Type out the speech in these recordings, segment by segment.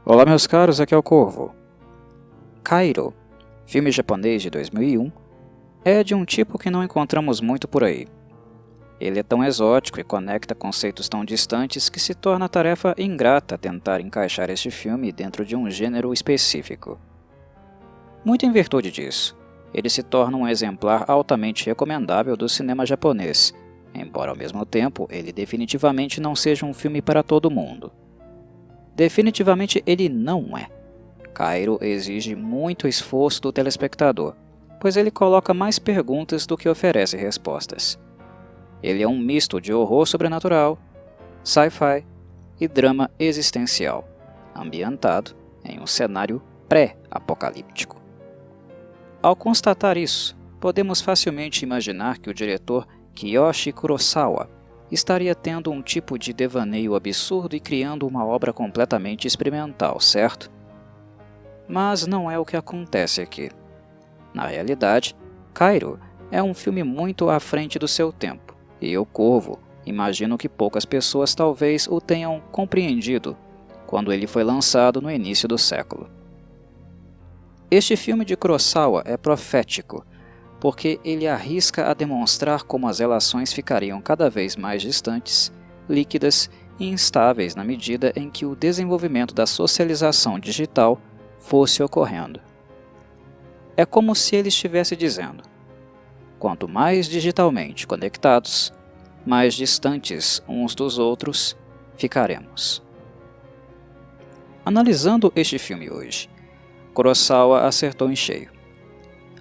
Olá meus caros, aqui é o Corvo. Kairo, filme japonês de 2001, é de um tipo que não encontramos muito por aí. Ele é tão exótico e conecta conceitos tão distantes que se torna tarefa ingrata tentar encaixar este filme dentro de um gênero específico. Muito em virtude disso, ele se torna um exemplar altamente recomendável do cinema japonês, embora ao mesmo tempo ele definitivamente não seja um filme para todo mundo. Definitivamente ele não é. Kairo exige muito esforço do telespectador, pois ele coloca mais perguntas do que oferece respostas. Ele é um misto de horror sobrenatural, sci-fi e drama existencial, ambientado em um cenário pré-apocalíptico. Ao constatar isso, podemos facilmente imaginar que o diretor Kiyoshi Kurosawa estaria tendo um tipo de devaneio absurdo e criando uma obra completamente experimental, certo? Mas não é o que acontece aqui. Na realidade, Kairo é um filme muito à frente do seu tempo, e eu, Corvo, imagino que poucas pessoas talvez o tenham compreendido quando ele foi lançado no início do século. Este filme de Kurosawa é profético, porque ele arrisca a demonstrar como as relações ficariam cada vez mais distantes, líquidas e instáveis na medida em que o desenvolvimento da socialização digital fosse ocorrendo. É como se ele estivesse dizendo: quanto mais digitalmente conectados, mais distantes uns dos outros ficaremos. Analisando este filme hoje, Kurosawa acertou em cheio.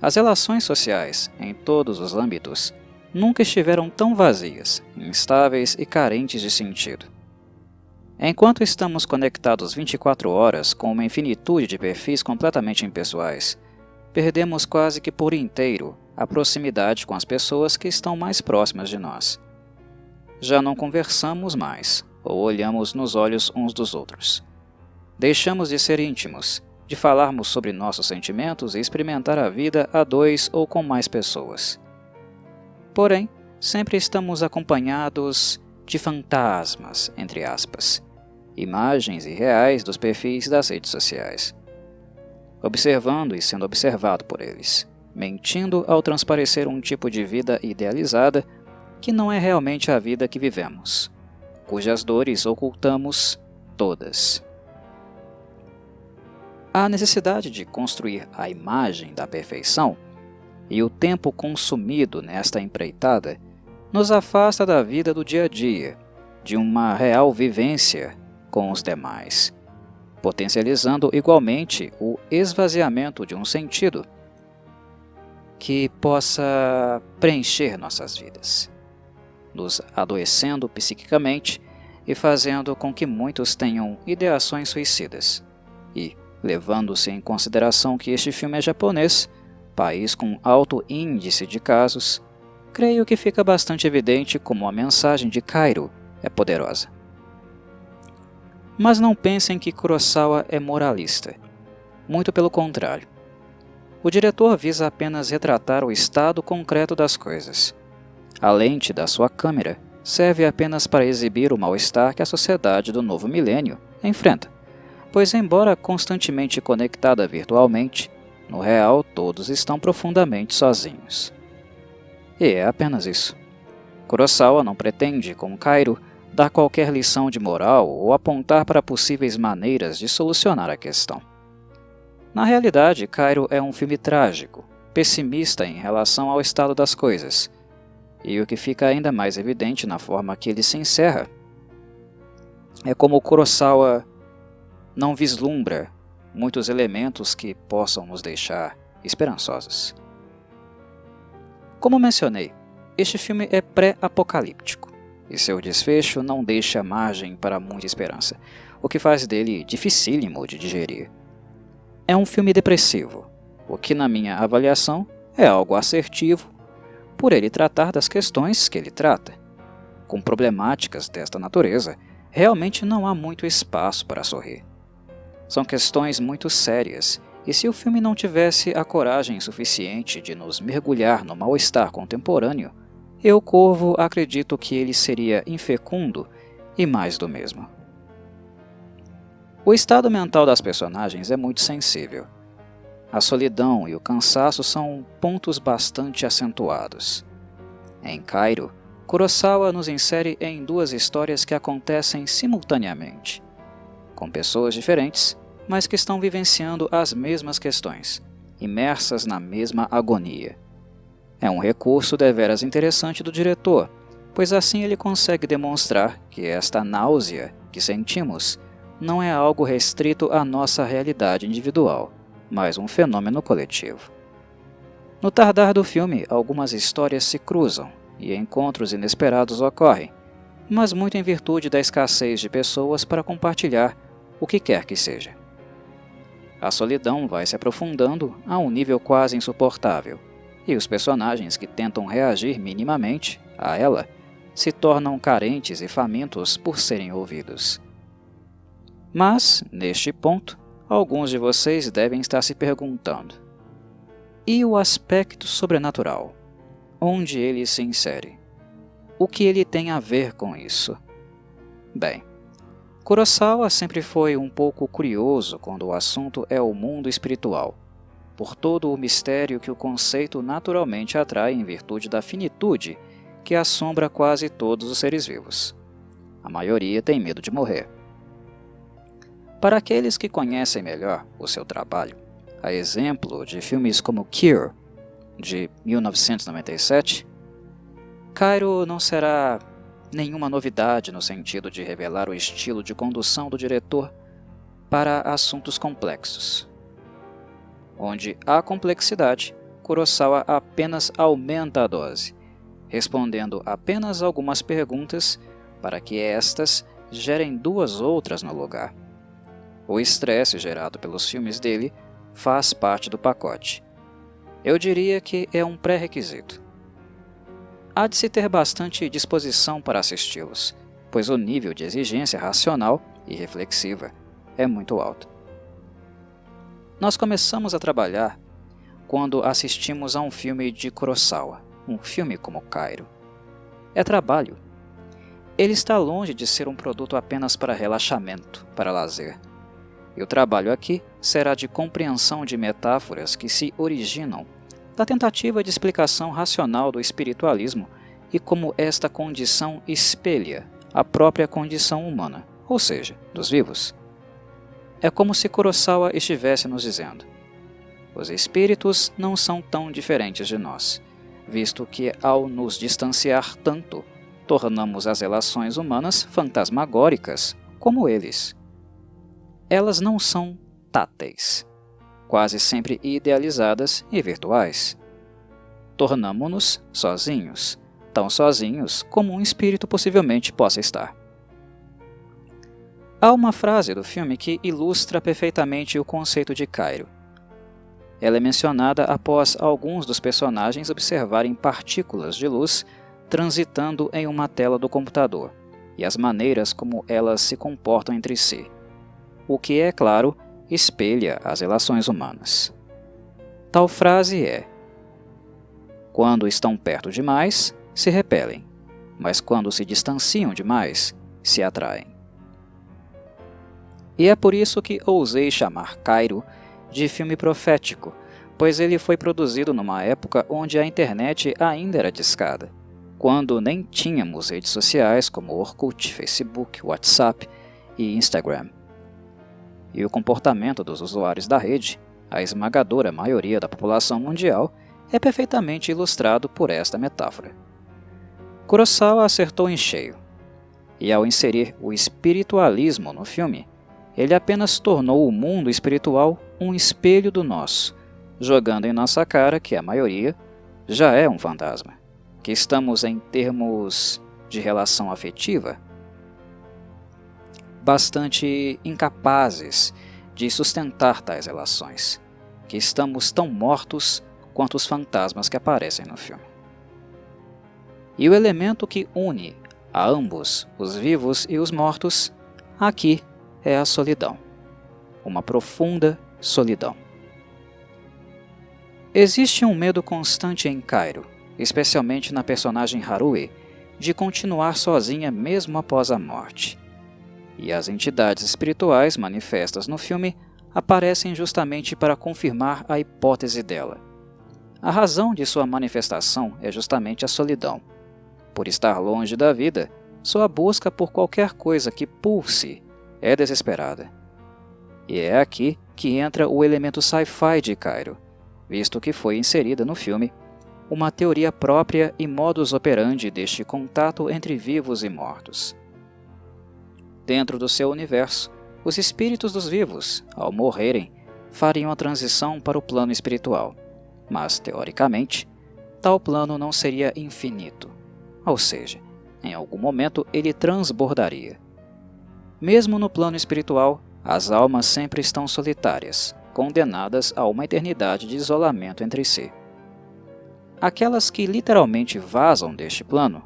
As relações sociais, em todos os âmbitos, nunca estiveram tão vazias, instáveis e carentes de sentido. Enquanto estamos conectados 24 horas com uma infinitude de perfis completamente impessoais, perdemos quase que por inteiro a proximidade com as pessoas que estão mais próximas de nós. Já não conversamos mais, ou olhamos nos olhos uns dos outros. Deixamos de ser íntimos, de falarmos sobre nossos sentimentos e experimentar a vida a dois ou com mais pessoas. Porém, sempre estamos acompanhados de fantasmas, entre aspas, imagens irreais dos perfis das redes sociais, observando e sendo observado por eles, mentindo ao transparecer um tipo de vida idealizada que não é realmente a vida que vivemos, cujas dores ocultamos todas. A necessidade de construir a imagem da perfeição e o tempo consumido nesta empreitada nos afasta da vida do dia a dia, de uma real vivência com os demais, potencializando igualmente o esvaziamento de um sentido que possa preencher nossas vidas, nos adoecendo psiquicamente e fazendo com que muitos tenham ideações suicidas e, levando-se em consideração que este filme é japonês, país com alto índice de casos, creio que fica bastante evidente como a mensagem de Kairo é poderosa. Mas não pensem que Kurosawa é moralista. Muito pelo contrário. O diretor visa apenas retratar o estado concreto das coisas. A lente da sua câmera serve apenas para exibir o mal-estar que a sociedade do novo milênio enfrenta. Pois, embora constantemente conectada virtualmente, no real todos estão profundamente sozinhos. E é apenas isso. Kurosawa não pretende, com Kairo, dar qualquer lição de moral ou apontar para possíveis maneiras de solucionar a questão. Na realidade, Kairo é um filme trágico, pessimista em relação ao estado das coisas, e o que fica ainda mais evidente na forma que ele se encerra é como Kurosawa não vislumbra muitos elementos que possam nos deixar esperançosos. Como mencionei, este filme é pré-apocalíptico, e seu desfecho não deixa margem para muita esperança, o que faz dele dificílimo de digerir. É um filme depressivo, o que na minha avaliação é algo assertivo, por ele tratar das questões que ele trata. Com problemáticas desta natureza, realmente não há muito espaço para sorrir. São questões muito sérias, e se o filme não tivesse a coragem suficiente de nos mergulhar no mal-estar contemporâneo, eu, Corvo, acredito que ele seria infecundo e mais do mesmo. O estado mental das personagens é muito sensível. A solidão e o cansaço são pontos bastante acentuados. Em Kairo, Kurosawa nos insere em duas histórias que acontecem simultaneamente, com pessoas diferentes, mas que estão vivenciando as mesmas questões, imersas na mesma agonia. É um recurso deveras interessante do diretor, pois assim ele consegue demonstrar que esta náusea que sentimos não é algo restrito à nossa realidade individual, mas um fenômeno coletivo. No tardar do filme, algumas histórias se cruzam e encontros inesperados ocorrem, mas muito em virtude da escassez de pessoas para compartilhar o que quer que seja. A solidão vai se aprofundando a um nível quase insuportável, e os personagens que tentam reagir minimamente a ela se tornam carentes e famintos por serem ouvidos. Mas, neste ponto, alguns de vocês devem estar se perguntando: e o aspecto sobrenatural? Onde ele se insere? O que ele tem a ver com isso? Bem, Kurosawa sempre foi um pouco curioso quando o assunto é o mundo espiritual, por todo o mistério que o conceito naturalmente atrai em virtude da finitude que assombra quase todos os seres vivos. A maioria tem medo de morrer. Para aqueles que conhecem melhor o seu trabalho, a exemplo de filmes como Cure, de 1997, Kairo não será nenhuma novidade no sentido de revelar o estilo de condução do diretor para assuntos complexos. Onde há complexidade, Kurosawa apenas aumenta a dose, respondendo apenas algumas perguntas para que estas gerem duas outras no lugar. O estresse gerado pelos filmes dele faz parte do pacote. Eu diria que é um pré-requisito. Há de se ter bastante disposição para assisti-los, pois o nível de exigência racional e reflexiva é muito alto. Nós começamos a trabalhar quando assistimos a um filme de Kurosawa, um filme como Kairo. É trabalho. Ele está longe de ser um produto apenas para relaxamento, para lazer. E o trabalho aqui será de compreensão de metáforas que se originam da tentativa de explicação racional do espiritualismo e como esta condição espelha a própria condição humana, ou seja, dos vivos. É como se Kurosawa estivesse nos dizendo: os espíritos não são tão diferentes de nós, visto que ao nos distanciar tanto, tornamos as relações humanas fantasmagóricas como eles. Elas não são táteis, quase sempre idealizadas e virtuais. Tornamo-nos sozinhos, tão sozinhos como um espírito possivelmente possa estar. Há uma frase do filme que ilustra perfeitamente o conceito de Kairo. Ela é mencionada após alguns dos personagens observarem partículas de luz transitando em uma tela do computador e as maneiras como elas se comportam entre si, o que, é claro, espelha as relações humanas. Tal frase é: quando estão perto demais, se repelem, mas quando se distanciam demais, se atraem. E é por isso que ousei chamar Kairo de filme profético, pois ele foi produzido numa época onde a internet ainda era discada, quando nem tínhamos redes sociais como Orkut, Facebook, WhatsApp e Instagram. E o comportamento dos usuários da rede, a esmagadora maioria da população mundial, é perfeitamente ilustrado por esta metáfora. Kurosawa acertou em cheio, e ao inserir o espiritualismo no filme, ele apenas tornou o mundo espiritual um espelho do nosso, jogando em nossa cara que a maioria já é um fantasma, que estamos em termos de relação afetiva bastante incapazes de sustentar tais relações, que estamos tão mortos quanto os fantasmas que aparecem no filme. E o elemento que une a ambos, os vivos e os mortos, aqui é a solidão, uma profunda solidão. Existe um medo constante em Kairo, especialmente na personagem Harue, de continuar sozinha mesmo após a morte. e as entidades espirituais manifestas no filme aparecem justamente para confirmar a hipótese dela. A razão de sua manifestação é justamente a solidão. Por estar longe da vida, sua busca por qualquer coisa que pulse é desesperada. E é aqui que entra o elemento sci-fi de Cairo, visto que foi inserida no filme uma teoria própria e modus operandi deste contato entre vivos e mortos. Dentro do seu universo, os espíritos dos vivos, ao morrerem, fariam a transição para o plano espiritual, mas, teoricamente, tal plano não seria infinito, ou seja, em algum momento ele transbordaria. Mesmo no plano espiritual, as almas sempre estão solitárias, condenadas a uma eternidade de isolamento entre si. Aquelas que literalmente vazam deste plano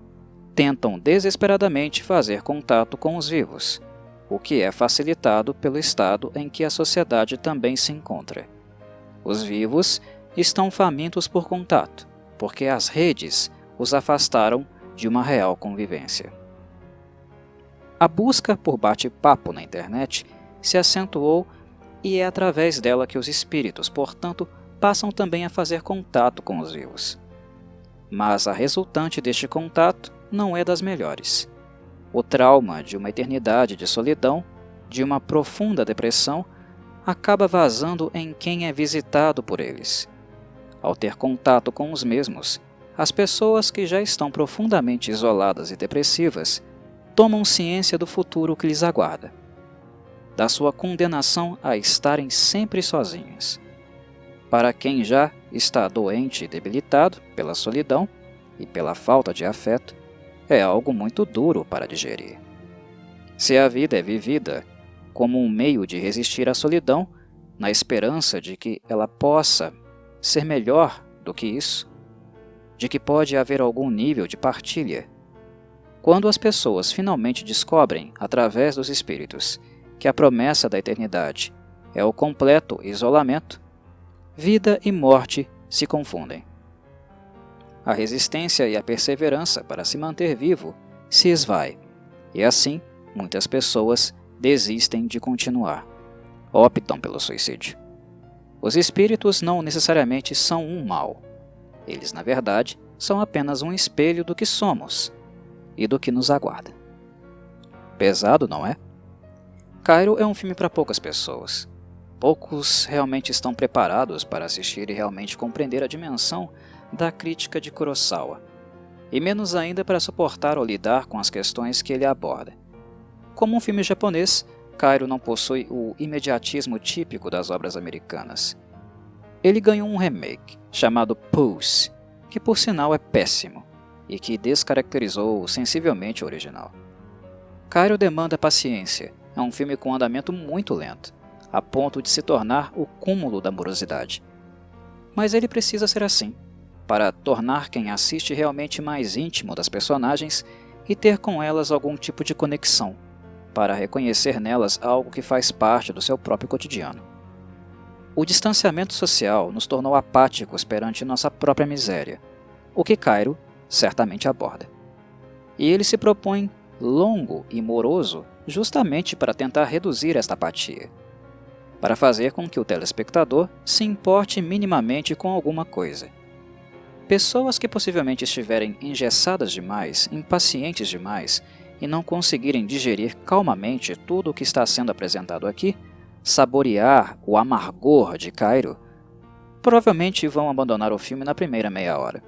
tentam desesperadamente fazer contato com os vivos, o que é facilitado pelo estado em que a sociedade também se encontra. Os vivos estão famintos por contato, porque as redes os afastaram de uma real convivência. A busca por bate-papo na internet se acentuou e é através dela que os espíritos, portanto, passam também a fazer contato com os vivos. Mas a resultante deste contato não é das melhores. O trauma de uma eternidade de solidão, de uma profunda depressão, acaba vazando em quem é visitado por eles. Ao ter contato com os mesmos, as pessoas que já estão profundamente isoladas e depressivas tomam ciência do futuro que lhes aguarda, da sua condenação a estarem sempre sozinhas. Para quem já está doente e debilitado pela solidão e pela falta de afeto, é algo muito duro para digerir. Se a vida é vivida como um meio de resistir à solidão, na esperança de que ela possa ser melhor do que isso, de que pode haver algum nível de partilha, quando as pessoas finalmente descobrem, através dos espíritos, que a promessa da eternidade é o completo isolamento, vida e morte se confundem. A resistência e a perseverança para se manter vivo se esvai, e assim muitas pessoas desistem de continuar, optam pelo suicídio. Os espíritos não necessariamente são um mal. Eles, na verdade, são apenas um espelho do que somos e do que nos aguarda. Pesado, não é? Cairo é um filme para poucas pessoas. Poucos realmente estão preparados para assistir e realmente compreender a dimensão da crítica de Kurosawa, e menos ainda para suportar ou lidar com as questões que ele aborda. Como um filme japonês, Cairo não possui o imediatismo típico das obras americanas. Ele ganhou um remake, chamado Pulse, que por sinal é péssimo, e que descaracterizou sensivelmente o original. Cairo demanda paciência, é um filme com andamento muito lento, a ponto de se tornar o cúmulo da morosidade. Mas ele precisa ser assim, para tornar quem assiste realmente mais íntimo das personagens e ter com elas algum tipo de conexão, para reconhecer nelas algo que faz parte do seu próprio cotidiano. O distanciamento social nos tornou apáticos perante nossa própria miséria, o que Cairo certamente aborda. E ele se propõe longo e moroso justamente para tentar reduzir esta apatia, para fazer com que o telespectador se importe minimamente com alguma coisa. Pessoas que possivelmente estiverem engessadas demais, impacientes demais e não conseguirem digerir calmamente tudo o que está sendo apresentado aqui, saborear o amargor de Cairo, provavelmente vão abandonar o filme na primeira meia hora.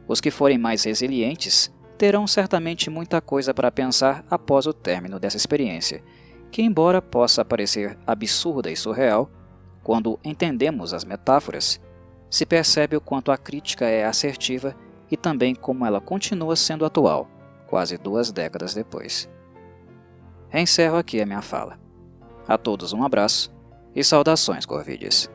Os que forem mais resilientes terão certamente muita coisa para pensar após o término dessa experiência, que embora possa parecer absurda e surreal, quando entendemos as metáforas, se percebe o quanto a crítica é assertiva e também como ela continua sendo atual, quase 2 décadas depois. Encerro aqui a minha fala. A todos um abraço e saudações, Corvides.